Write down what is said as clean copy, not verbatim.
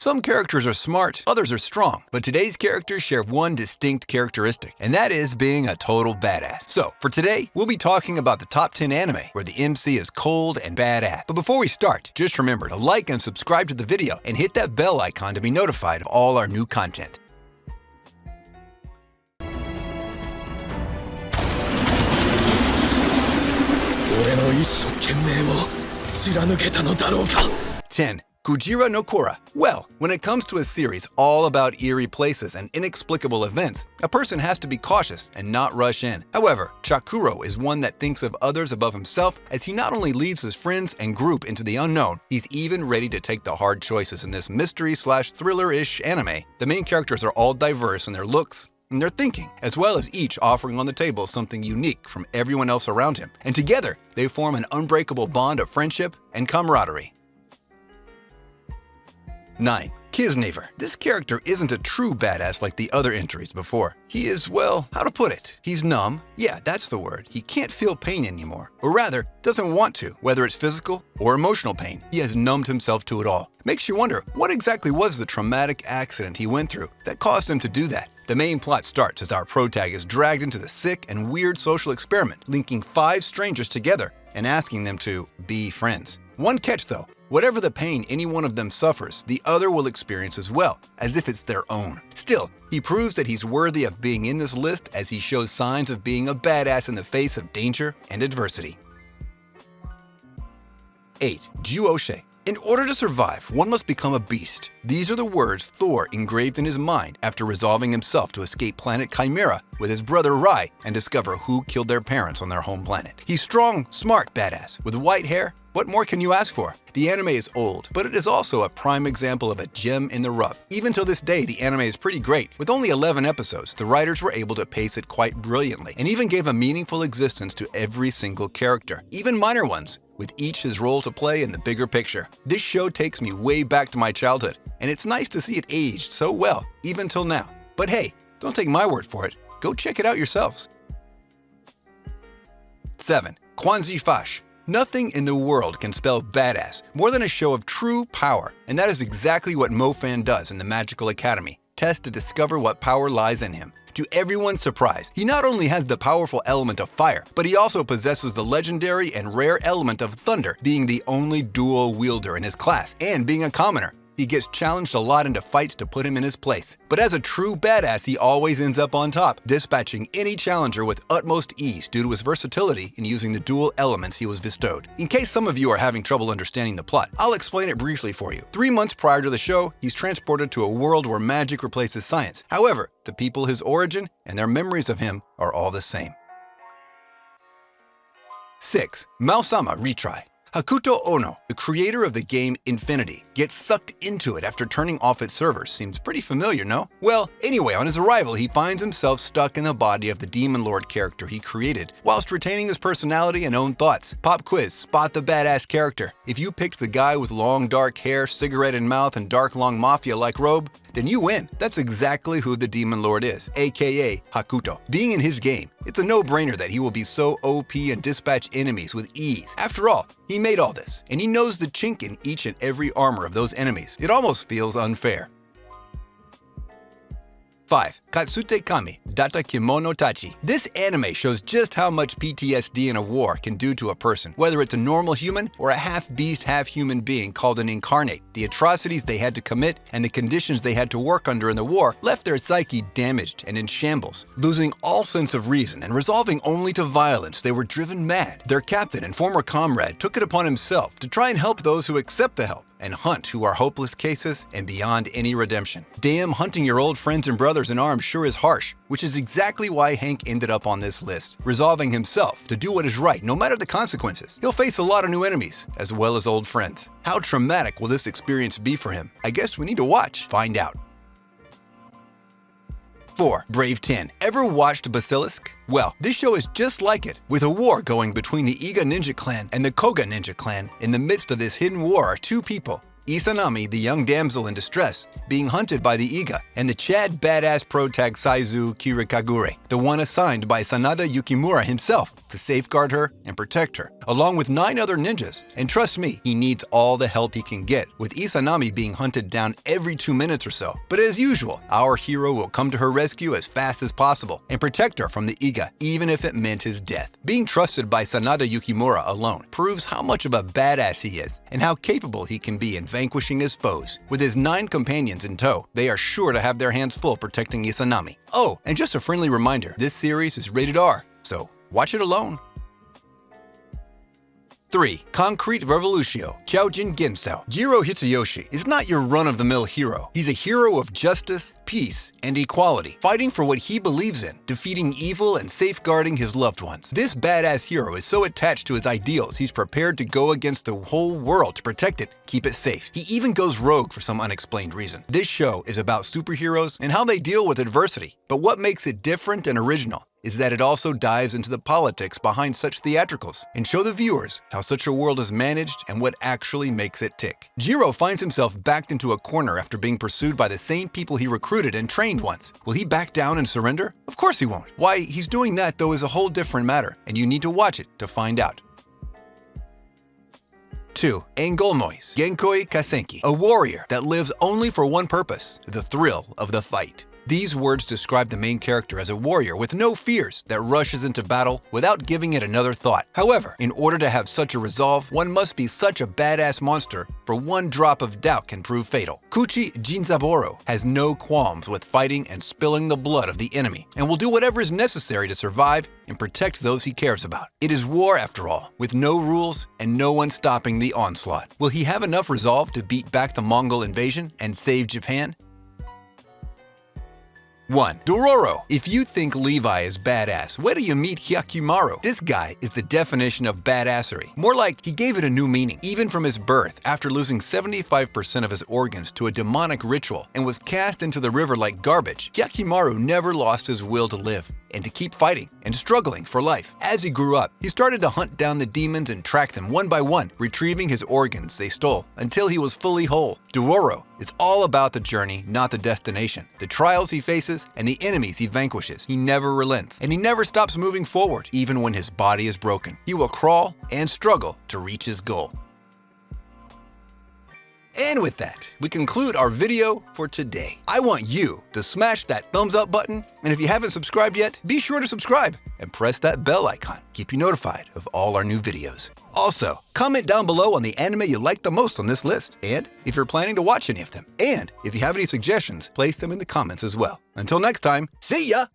Some characters are smart, others are strong, but today's characters share one distinct characteristic, and that is being a total badass. So, for today, we'll be talking about the top 10 anime where the MC is cold and badass. But before we start, just remember to like and subscribe to the video and hit that bell icon to be notified of all our new content. 10. 𝐒𝐮𝐩𝐸 no Korra. Well, when it comes to a series all about eerie places and inexplicable events, a person has to be cautious and not rush in. However, Chakuro is one that thinks of others above himself, as he not only leads his friends and group into the unknown, he's even ready to take the hard choices in this mystery/thriller-ish anime. The main characters are all diverse in their looks and their thinking, as well as each offering on the table something unique from everyone else around him. And together, they form an unbreakable bond of friendship and camaraderie. 9. 𝐒𝐮𝐩𝐸𝐵. This character isn't a true badass like the other entries before. He is, well, how to put it? He's numb. Yeah, that's the word. He can't feel pain anymore. Or rather, doesn't want to, whether it's physical or emotional pain. He has numbed himself to it all. Makes you wonder, what exactly was the traumatic accident he went through that caused him to do that? The main plot starts as our protag is dragged into the sick and weird social experiment, linking 5 strangers together and asking them to be friends. One catch though, whatever the pain any one of them suffers, the other will experience as well, as if it's their own. Still, he proves that he's worthy of being in this list as he shows signs of being a badass in the face of danger and adversity. 8. 𝐠h𝐠𝐸𝐻𝐸. In order to survive, one must become a beast. These are the words Thor engraved in his mind after resolving himself to escape planet Chimera with his brother Rai and discover who killed their parents on their home planet. He's strong, smart, badass, with white hair. What more can you ask for? The anime is old, but it is also a prime example of a gem in the rough. Even till this day, the anime is pretty great. With only 11 episodes, the writers were able to pace it quite brilliantly, and even gave a meaningful existence to every single character, even minor ones, with each his role to play in the bigger picture. This show takes me way back to my childhood, and it's nice to see it aged so well, even till now. But hey, don't take my word for it. Go check it out yourselves. 7. 𝐒𝐮𝐩𝐺. Nothing in the world can spell badass more than a show of true power, and that is exactly what Mofan does in the Magical Academy. Test to discover what power lies in him. To everyone's surprise, he not only has the powerful element of fire, but he also possesses the legendary and rare element of thunder, being the only dual wielder in his class, and being a commoner. He gets challenged a lot into fights to put him in his place. But as a true badass, he always ends up on top, dispatching any challenger with utmost ease due to his versatility in using the dual elements he was bestowed. In case some of you are having trouble understanding the plot, I'll explain it briefly for you. 3 months prior to the show, he's transported to a world where magic replaces science. However, the people his origin and their memories of him are all the same. 6. 𝐼𝐻 retry. Hakuto Ono, the creator of the game Infinity, gets sucked into it after turning off its servers. Seems pretty familiar, no? Well, anyway, on his arrival, he finds himself stuck in the body of the Demon Lord character he created, whilst retaining his personality and own thoughts. Pop quiz, spot the badass character. If you picked the guy with long dark hair, cigarette in mouth, and dark long mafia-like robe, then you win. That's exactly who the Demon Lord is, aka Hakuto. Being in his game, it's a no-brainer that he will be so OP and dispatch enemies with ease. After all, he made all this, and he knows the chink in each and every armor of those enemies. It almost feels unfair. 5. 𝐜𝐡𝐚𝐧𝐧𝐞𝐥 Data Kimono Tachi. This anime shows just how much PTSD in a war can do to a person, whether it's a normal human or a half-beast, half-human being called an incarnate. The atrocities they had to commit and the conditions they had to work under in the war left their psyche damaged and in shambles. Losing all sense of reason and resolving only to violence, they were driven mad. Their captain and former comrade took it upon himself to try and help those who accept the help, and hunt who are hopeless cases and beyond any redemption. Damn, hunting your old friends and brothers in arms sure is harsh, which is exactly why Hank ended up on this list, resolving himself to do what is right no matter the consequences. He'll face a lot of new enemies, as well as old friends. How traumatic will this experience be for him? I guess we need to watch, find out. 4. Brave 10. Ever watched Basilisk? Well, this show is just like it, with a war going between the 𝐒𝐮𝐩𝐸𝐵 ninja clan and the 𝐒𝐻𝐚 ninja clan. In the midst of this hidden war are 2 people, 𝐒𝐡𝐚, the young damsel in distress, being hunted by the 𝐒𝐮𝐩𝐽, and the Chad badass pro tag 𝐒𝐮𝐩𝐽𝐨, the one assigned by Sanada Yukimura himself to safeguard her and protect her, along with 9 other ninjas. And trust me, he needs all the help he can get, with 𝐒𝐡𝐚 being hunted down every 2 minutes or so. But as usual, our hero will come to her rescue as fast as possible and protect her from the 𝐒𝐮𝐩𝐽, even if it meant his death. Being trusted by Sanada Yukimura alone proves how much of a badass he is and how capable he can be in vanquishing his foes. With his 9 companions in tow, they are sure to have their hands full protecting 𝐒𝐚. Oh, and just a friendly reminder, this series is rated R, so watch it alone. 3. Concrete Revolutio, 𝐜𝐡𝐚𝐧𝐸𝐭. Jiro Hitsuyoshi is not your run-of-the-mill hero. He's a hero of justice, peace, and equality, fighting for what he believes in, defeating evil and safeguarding his loved ones. This badass hero is so attached to his ideals, he's prepared to go against the whole world to protect it, keep it safe. He even goes rogue for some unexplained reason. This show is about superheroes and how they deal with adversity, but what makes it different and original is that it also dives into the politics behind such theatricals and show the viewers how such a world is managed and what actually makes it tick. Jiro finds himself backed into a corner after being pursued by the same people he recruited and trained once. Will he back down and surrender? Of course he won't. Why he's doing that though is a whole different matter, and you need to watch it to find out. 2. 𝐒𝐮𝐩𝐽𝐨𝐫𝐭 Kasenki, a warrior that lives only for one purpose, the thrill of the fight. These words describe the main character as a warrior with no fears that rushes into battle without giving it another thought. However, in order to have such a resolve, one must be such a badass monster, for one drop of doubt can prove fatal. 𝐒𝐡𝐚𝐧𝐧𝐞𝐥 has no qualms with fighting and spilling the blood of the enemy, and will do whatever is necessary to survive and protect those he cares about. It is war after all, with no rules and no one stopping the onslaught. Will he have enough resolve to beat back the Mongol invasion and save Japan? 1. Dororo. If you think Levi is badass, wait till you meet Hyakumaru. This guy is the definition of badassery. More like he gave it a new meaning, even from his birth, after losing 75% of his organs to a demonic ritual and was cast into the river like garbage. Hyakumaru never lost his will to live and to keep fighting and struggling for life. As he grew up, he started to hunt down the demons and track them one by one, retrieving his organs they stole until he was fully whole. Dororo is all about the journey, not the destination. The trials he faces and the enemies he vanquishes. He never relents, and he never stops moving forward, even when his body is broken. He will crawl and struggle to reach his goal. And with that, we conclude our video for today. I want you to smash that thumbs up button, and if you haven't subscribed yet, be sure to subscribe and press that bell icon. Keep you notified of all our new videos. Also, comment down below on the anime you like the most on this list, and if you're planning to watch any of them. And if you have any suggestions, place them in the comments as well. Until next time, see ya!